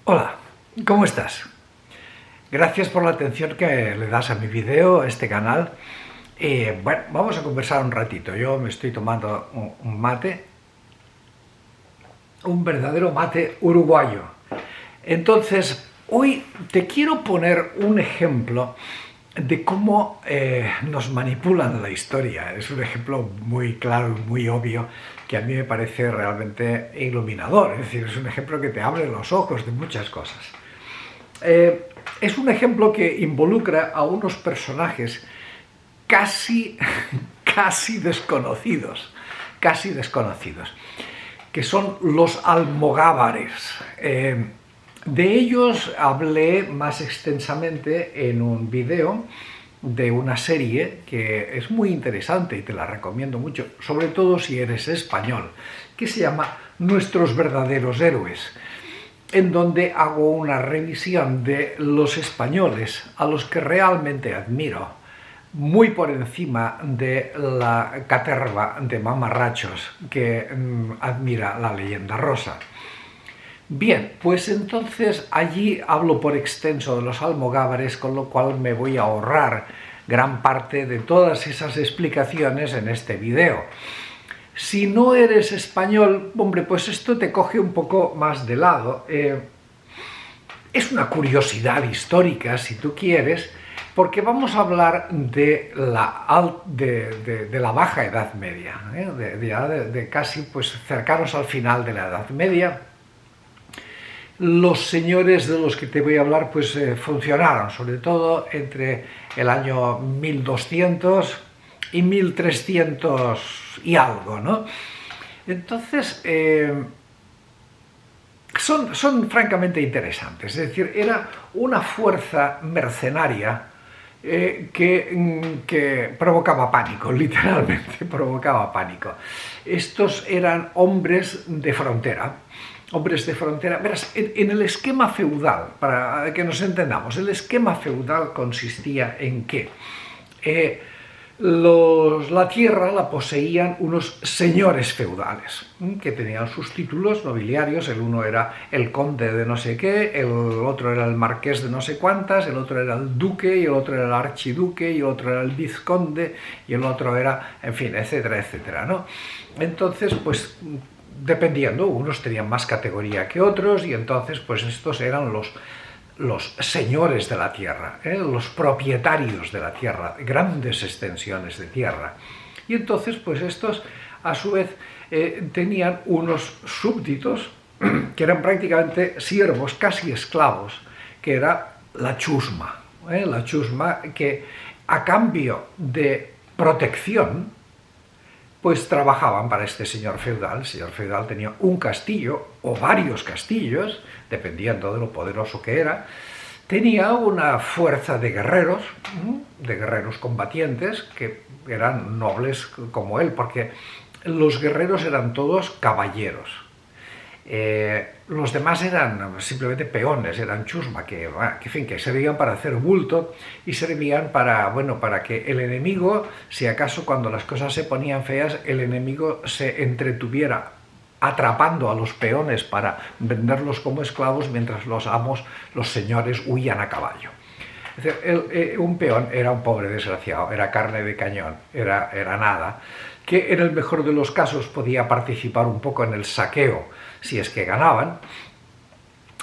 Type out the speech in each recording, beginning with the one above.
Hola, ¿cómo estás? Gracias por la atención que le das a mi video, a este canal. Bueno, vamos a conversar un ratito. Yo me estoy tomando un mate, un verdadero mate uruguayo. Entonces, hoy te quiero poner un ejemplo de cómo nos manipulan la historia. Es un ejemplo muy claro y muy obvio que a mí me parece realmente iluminador. Es decir, es un ejemplo que te abre los ojos de muchas cosas. Es un ejemplo que involucra a unos personajes casi desconocidos, que son los almogávares. De ellos hablé más extensamente en un video de una serie que es muy interesante y te la recomiendo mucho, sobre todo si eres español, que se llama Nuestros verdaderos héroes, en donde hago una revisión de los españoles a los que realmente admiro, muy por encima de la caterva de mamarrachos que admira la leyenda rosa. Bien, pues entonces allí hablo por extenso de los almogávares, con lo cual me voy a ahorrar gran parte de todas esas explicaciones en este video. Si no eres español, hombre, pues esto te coge un poco más de lado. Es una curiosidad histórica, si tú quieres, porque vamos a hablar de la Baja Edad Media, de casi pues, cercanos al final de la Edad Media. Los señores de los que te voy a hablar pues funcionaron, sobre todo entre el año 1200 y 1300 y algo, ¿no? Entonces, son francamente interesantes. Es decir, era una fuerza mercenaria que provocaba pánico, literalmente provocaba pánico. Estos eran hombres de frontera. Verás, en el esquema feudal, para que nos entendamos, el esquema feudal consistía en que la tierra la poseían unos señores feudales que tenían sus títulos nobiliarios. El uno era el conde de no sé qué, el otro era el marqués de no sé cuántas, el otro era el duque, y el otro era el archiduque, y el otro era el vizconde, y el otro era, en fin, etcétera, etcétera, ¿no? Entonces, pues, dependiendo, unos tenían más categoría que otros, y entonces, pues, estos eran los señores de la tierra, los propietarios de la tierra, grandes extensiones de tierra. Y entonces, pues estos, a su vez, tenían unos súbditos que eran prácticamente siervos, casi esclavos, que era la chusma. La chusma que, a cambio de protección, pues trabajaban para este señor feudal. El señor feudal tenía un castillo o varios castillos, dependiendo de lo poderoso que era. Tenía una fuerza de guerreros combatientes, que eran nobles como él, porque los guerreros eran todos caballeros. Los demás eran simplemente peones, eran chusma, que servían para hacer bulto y servían para, bueno, para que el enemigo, si acaso cuando las cosas se ponían feas, el enemigo se entretuviera atrapando a los peones para venderlos como esclavos, mientras los amos, los señores, huían a caballo. Es decir, un peón era un pobre desgraciado, era carne de cañón, era nada, que en el mejor de los casos podía participar un poco en el saqueo, si es que ganaban,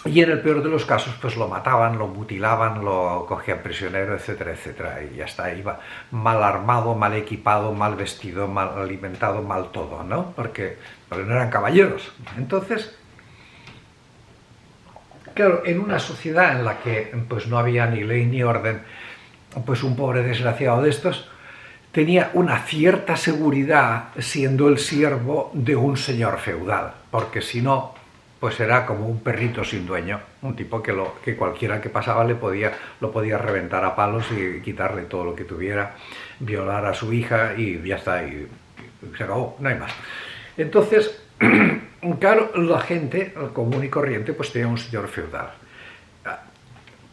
y en el peor de los casos pues lo mataban, lo mutilaban, lo cogían prisionero, etcétera, etcétera, y ya está, iba mal armado, mal equipado, mal vestido, mal alimentado, mal todo, ¿no? Porque no eran caballeros. Entonces, claro, en una sociedad en la que pues no había ni ley ni orden, pues un pobre desgraciado de estos tenía una cierta seguridad siendo el siervo de un señor feudal, porque si no, pues era como un perrito sin dueño, un tipo que cualquiera que pasaba lo podía reventar a palos y quitarle todo lo que tuviera, violar a su hija y ya está, y se acabó, no hay más. Entonces, claro, la gente, el común y corriente, pues tenía un señor feudal.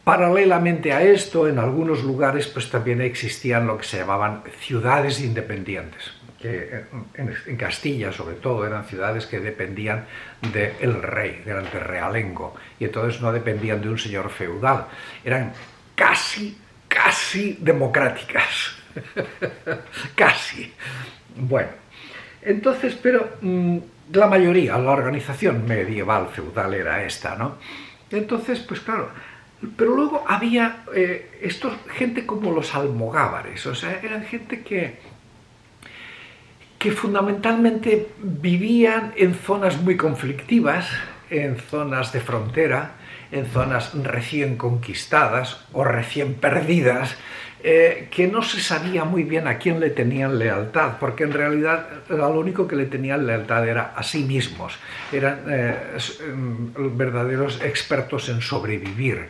Paralelamente a esto, en algunos lugares pues también existían lo que se llamaban ciudades independientes. que en Castilla sobre todo eran ciudades que dependían del rey, eran de realengo, y entonces no dependían de un señor feudal, eran casi democráticas, casi. Bueno, entonces, pero la mayoría, la organización medieval feudal era esta, ¿no? Entonces, pues claro, pero luego había gente como los almogávares, o sea, eran gente que fundamentalmente vivían en zonas muy conflictivas, en zonas de frontera, en zonas recién conquistadas o recién perdidas, que no se sabía muy bien a quién le tenían lealtad, porque en realidad lo único que le tenían lealtad era a sí mismos, eran verdaderos expertos en sobrevivir.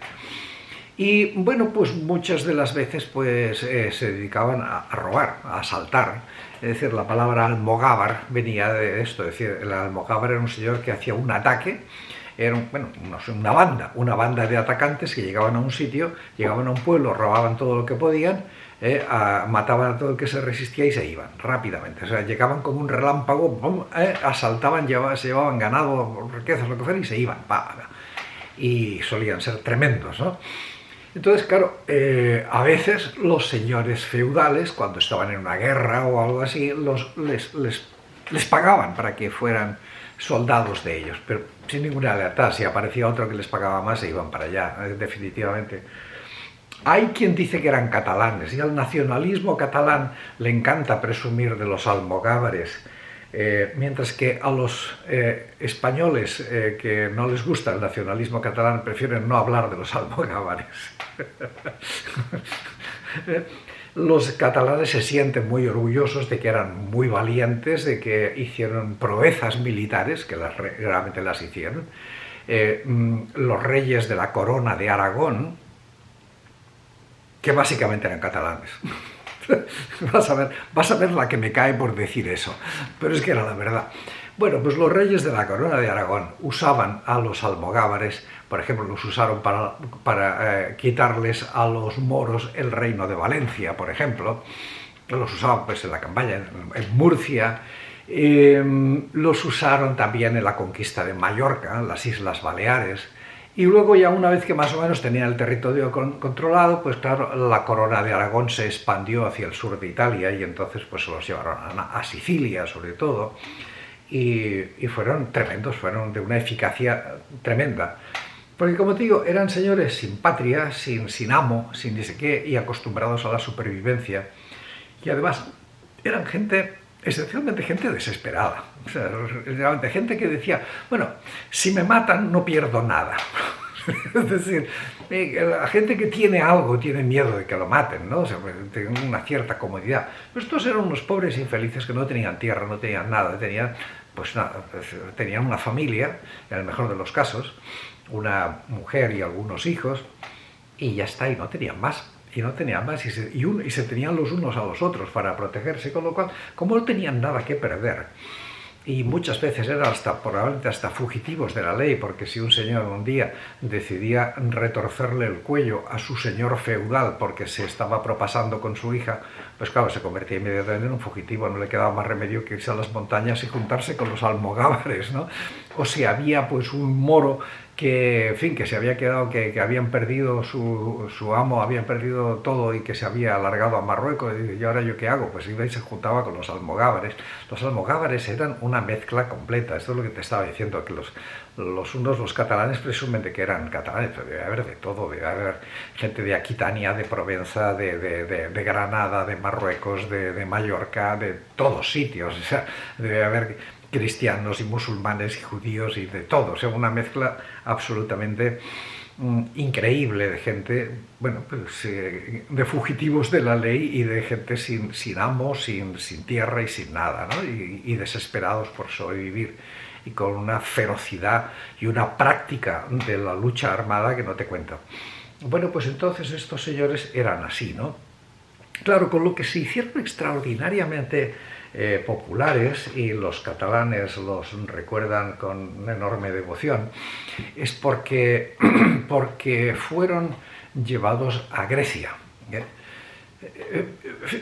Y bueno, pues muchas de las veces pues, se dedicaban a robar, a asaltar. Es decir, la palabra almogávar venía de esto, es decir, el almogávar era un señor que hacía un ataque, era una banda de atacantes que llegaban a un sitio, llegaban a un pueblo, robaban todo lo que podían, mataban a todo el que se resistía y se iban rápidamente. O sea, llegaban como un relámpago, asaltaban, se llevaban ganado, riquezas, lo que fuera, y se iban. Y solían ser tremendos, ¿no? Entonces, claro, a veces los señores feudales, cuando estaban en una guerra o algo así, les pagaban para que fueran soldados de ellos, pero sin ninguna lealtad. Si aparecía otro que les pagaba más, se iban para allá, definitivamente. Hay quien dice que eran catalanes, y al nacionalismo catalán le encanta presumir de los almogávares, mientras que a los españoles que no les gusta el nacionalismo catalán prefieren no hablar de los almogávares. Los catalanes se sienten muy orgullosos de que eran muy valientes, de que hicieron proezas militares, que realmente las hicieron. Los reyes de la corona de Aragón, que básicamente eran catalanes. Vas a ver la que me cae por decir eso, pero es que era la verdad. Bueno, pues los reyes de la corona de Aragón usaban a los almogávares, por ejemplo, los usaron para quitarles a los moros el reino de Valencia, por ejemplo. Los usaban pues en la campaña en Murcia, los usaron también en la conquista de Mallorca, las Islas Baleares. Y luego ya una vez que más o menos tenían el territorio controlado, pues claro, la corona de Aragón se expandió hacia el sur de Italia y entonces pues se los llevaron a Sicilia sobre todo y fueron tremendos, fueron de una eficacia tremenda. Porque como te digo, eran señores sin patria, sin amo, sin ni sé qué y acostumbrados a la supervivencia. Y además eran esencialmente gente desesperada, o sea, realmente gente que decía, bueno, si me matan no pierdo nada. Es decir, la gente que tiene algo tiene miedo de que lo maten, ¿no? O sea, tienen una cierta comodidad. Pero estos eran unos pobres infelices que no tenían tierra, no tenían nada, tenían una familia, en el mejor de los casos, una mujer y algunos hijos, y ya está, y no tenían más. Y no tenían más, y se tenían los unos a los otros para protegerse, con lo cual, como no tenían nada que perder, y muchas veces eran probablemente hasta fugitivos de la ley, porque si un señor un día decidía retorcerle el cuello a su señor feudal porque se estaba propasando con su hija, pues claro, se convertía inmediatamente en un fugitivo, no le quedaba más remedio que irse a las montañas y juntarse con los almogávares, ¿no? O si había pues un moro que, en fin, que se había quedado, que habían perdido su amo, habían perdido todo y que se había alargado a Marruecos, y ahora yo qué hago, pues iba y se juntaba con los almogávares. Los almogávares eran una mezcla completa, esto es lo que te estaba diciendo, que los catalanes presumen de que eran catalanes, pero debe haber de todo, debe haber gente de Aquitania, de Provenza, de Granada, de Marruecos, de Mallorca, de todos sitios, o sea, debe haber cristianos y musulmanes y judíos y de todo, o sea, una mezcla absolutamente increíble de gente, bueno, pues, de fugitivos de la ley y de gente sin amo, sin tierra y sin nada, ¿no? Y desesperados por sobrevivir y con una ferocidad y una práctica de la lucha armada que no te cuento. Bueno, pues entonces estos señores eran así, ¿no? Claro, con lo que se hicieron extraordinariamente populares, y los catalanes los recuerdan con enorme devoción, es porque fueron llevados a Grecia.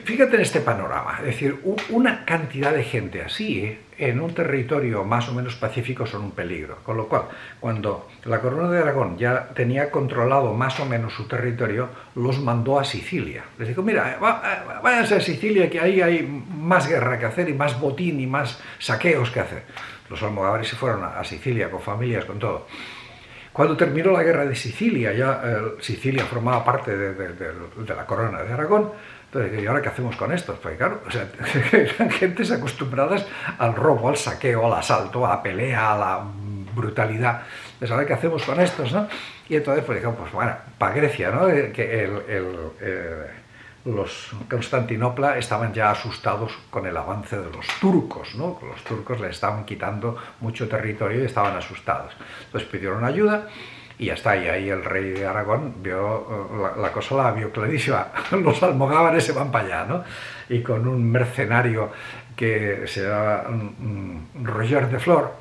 Fíjate en este panorama, es decir, una cantidad de gente así en un territorio más o menos pacífico son un peligro, con lo cual cuando la Corona de Aragón ya tenía controlado más o menos su territorio, los mandó a Sicilia. Les dijo, mira, váyanse a Sicilia que ahí hay más guerra que hacer y más botín y más saqueos que hacer. Los almogávares se fueron a Sicilia con familias, con todo. Cuando terminó la guerra de Sicilia, ya Sicilia formaba parte de la Corona de Aragón. Entonces, ¿y ahora qué hacemos con estos? Pues claro, o sea, eran gentes acostumbradas al robo, al saqueo, al asalto, a la pelea, a la brutalidad. Entonces, ¿ahora qué hacemos con estos, no? Y entonces, pues dijimos, pues bueno, para Grecia, ¿no? Que los Constantinopla estaban ya asustados con el avance de los turcos, ¿no? Los turcos les estaban quitando mucho territorio y estaban asustados. Entonces pidieron ayuda y ya está, y ahí el rey de Aragón vio, la cosa la vio clarísima, los almogávares se van para allá, ¿no? Y con un mercenario que se llama Roger de Flor,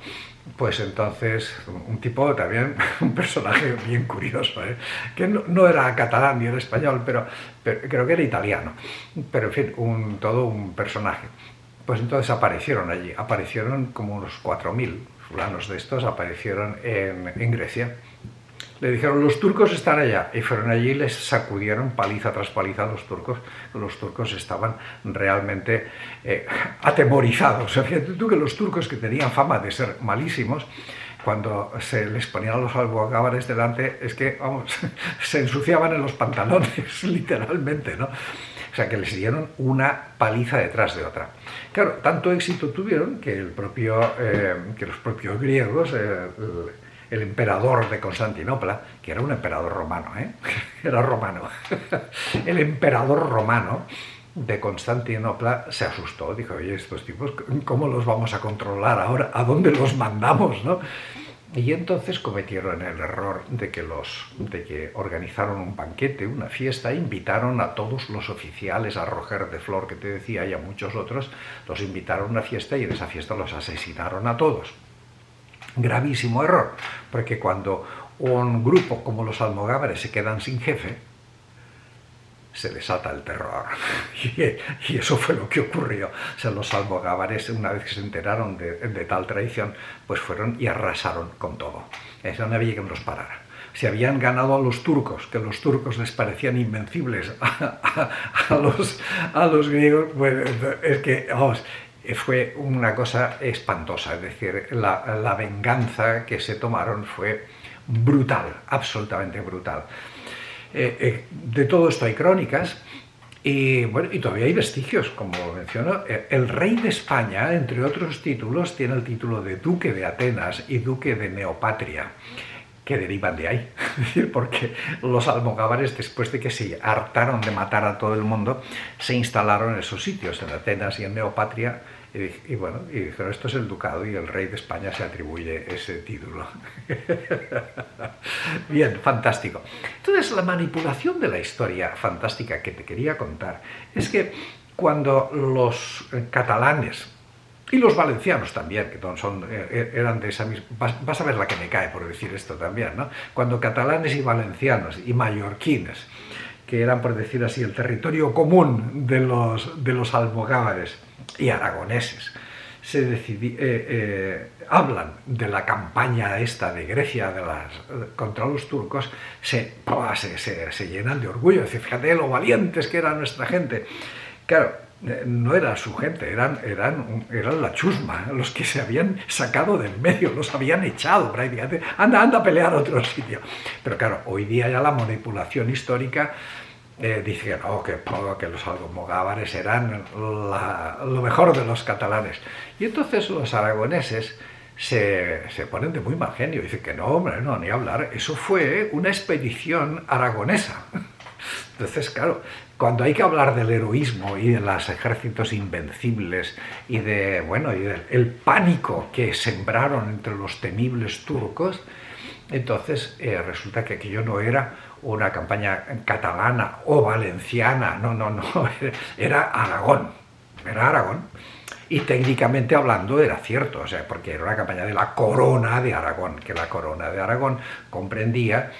pues entonces un tipo también, un personaje bien curioso, ¿eh? Que no era catalán ni era español, pero creo que era italiano, pero en fin, todo un personaje. Pues entonces aparecieron allí, aparecieron como unos 4000 fulanos de estos, aparecieron en Grecia. Le dijeron, los turcos están allá, y fueron allí y les sacudieron paliza tras paliza a los turcos. Los turcos estaban realmente atemorizados. O sea, fíjate tú que los turcos, que tenían fama de ser malísimos, cuando se les ponían los almogávares delante, es que, vamos, se ensuciaban en los pantalones, literalmente, ¿no? O sea, que les dieron una paliza detrás de otra. Claro, tanto éxito tuvieron que los propios griegos, el emperador de Constantinopla, que era un emperador romano, era romano, el emperador romano de Constantinopla se asustó, dijo, oye, estos tipos, ¿cómo los vamos a controlar ahora? ¿A dónde los mandamos, no? Y entonces cometieron el error de que organizaron un banquete, una fiesta, invitaron a todos los oficiales, a Roger de Flor, que te decía, y a muchos otros, los invitaron a una fiesta y en esa fiesta los asesinaron a todos. Gravísimo error, porque cuando un grupo como los almogávares se quedan sin jefe, se desata el terror. Y eso fue lo que ocurrió. O sea, los almogávares, una vez que se enteraron de tal traición, pues fueron y arrasaron con todo. Eso no había quien los parara. Si habían ganado a los turcos, que los turcos les parecían invencibles a los griegos, pues es que, vamos, fue una cosa espantosa. Es decir, la venganza que se tomaron fue brutal, absolutamente brutal. De todo esto hay crónicas y, bueno, y todavía hay vestigios, como menciono. El rey de España, entre otros títulos, tiene el título de duque de Atenas y duque de Neopatria, que derivan de ahí. Es decir, porque los almogávares, después de que se hartaron de matar a todo el mundo, se instalaron en esos sitios, en Atenas y en Neopatria, y bueno, y dijeron, esto es el ducado, y el rey de España se atribuye ese título. Bien, fantástico. Entonces, la manipulación de la historia fantástica que te quería contar es que cuando los catalanes y los valencianos también, que eran de esa misma... Vas a ver la que me cae por decir esto también, ¿no? Cuando catalanes y valencianos y mallorquines, que eran, por decir así, el territorio común de los almogávares y aragoneses, hablan de la campaña esta de Grecia contra los turcos, se llenan de orgullo. Dicen, fíjate lo valientes que era nuestra gente. Claro, no era su gente, eran la chusma, los que se habían sacado del medio, los habían echado prácticamente. Anda a pelear a otro sitio. Pero claro, hoy día ya la manipulación histórica dice que los almogávares eran lo mejor de los catalanes. Y entonces los aragoneses se ponen de muy mal genio. Dicen que no, hombre, no, ni hablar. Eso fue una expedición aragonesa. Entonces, claro, cuando hay que hablar del heroísmo y de los ejércitos invencibles y del pánico que sembraron entre los temibles turcos, entonces resulta que aquello no era una campaña catalana o valenciana, no, era Aragón. Y técnicamente hablando era cierto, o sea, porque era una campaña de la Corona de Aragón, que la Corona de Aragón comprendía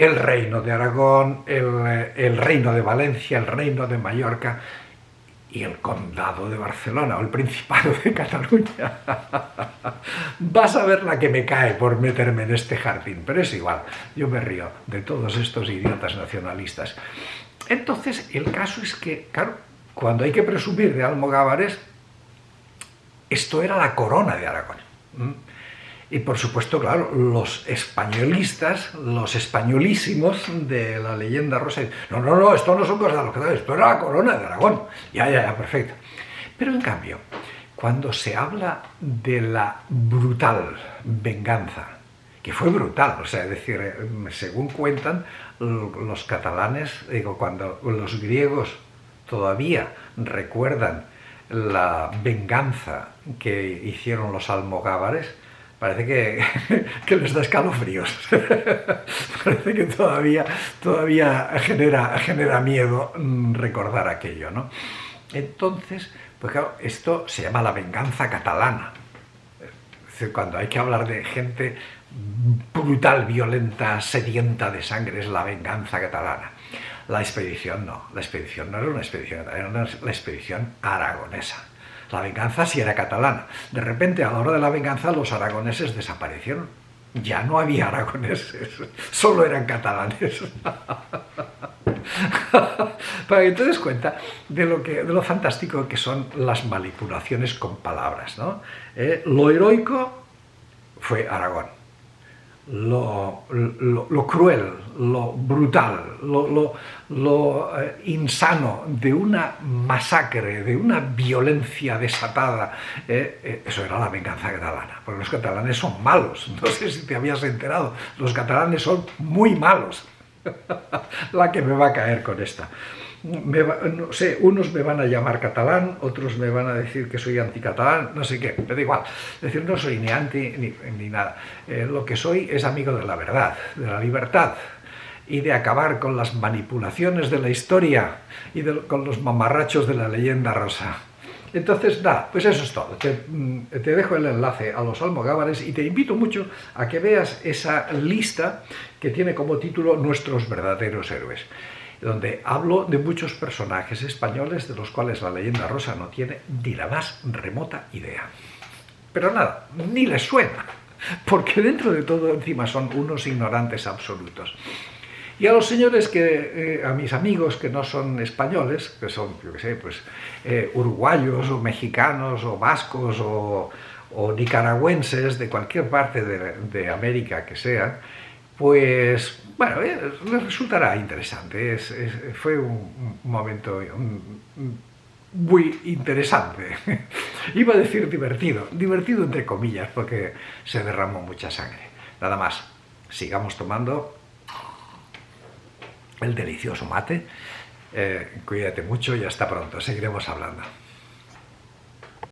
el reino de Aragón, el reino de Valencia, el reino de Mallorca y el condado de Barcelona o el principado de Cataluña. Vas a ver la que me cae por meterme en este jardín, pero es igual, yo me río de todos estos idiotas nacionalistas. Entonces, el caso es que, claro, cuando hay que presumir de almogávares, esto era la corona de Aragón. Y por supuesto, claro, los españolistas, los españolísimos de la leyenda rosa, no, esto no son cosas de los catalanes, esto era la corona de Aragón. Ya, perfecto. Pero en cambio, cuando se habla de la brutal venganza, que fue brutal, o sea, es decir, según cuentan los catalanes, digo, cuando los griegos todavía recuerdan la venganza que hicieron los almogávares, parece que les da escalofríos. Parece que todavía genera miedo recordar aquello, ¿no? Entonces, pues claro, esto se llama la venganza catalana. Es decir, cuando hay que hablar de gente brutal, violenta, sedienta de sangre, es la venganza catalana. La expedición no era una expedición catalana, era la expedición aragonesa. La venganza sí era catalana. De repente, a la hora de la venganza, los aragoneses desaparecieron. Ya no había aragoneses, solo eran catalanes. Para que te des cuenta de lo fantástico que son las manipulaciones con palabras, ¿no? Lo heroico fue Aragón. Lo cruel, lo brutal, lo insano de una masacre, de una violencia desatada, eso era la venganza catalana, porque los catalanes son malos, no sé si te habías enterado, los catalanes son muy malos. La que me va a caer con esta. No sé, unos me van a llamar catalán, otros me van a decir que soy anticatalán, no sé qué, me da igual. Es decir, no soy ni anti ni nada. Lo que soy es amigo de la verdad, de la libertad y de acabar con las manipulaciones de la historia y con los mamarrachos de la leyenda rosa. Entonces, nada, pues eso es todo. Te dejo el enlace a los almogávares y te invito mucho a que veas esa lista que tiene como título Nuestros verdaderos héroes, donde hablo de muchos personajes españoles de los cuales la leyenda rosa no tiene ni la más remota idea. Pero nada, ni les suena, porque dentro de todo encima son unos ignorantes absolutos. Y a los señores a mis amigos que no son españoles, que son, yo qué sé, pues uruguayos o mexicanos o vascos o nicaragüenses de cualquier parte de América que sean, pues, bueno, les resultará interesante. Fue un momento muy interesante. Iba a decir divertido entre comillas, porque se derramó mucha sangre. Nada más, sigamos tomando el delicioso mate. Cuídate mucho y hasta pronto, seguiremos hablando.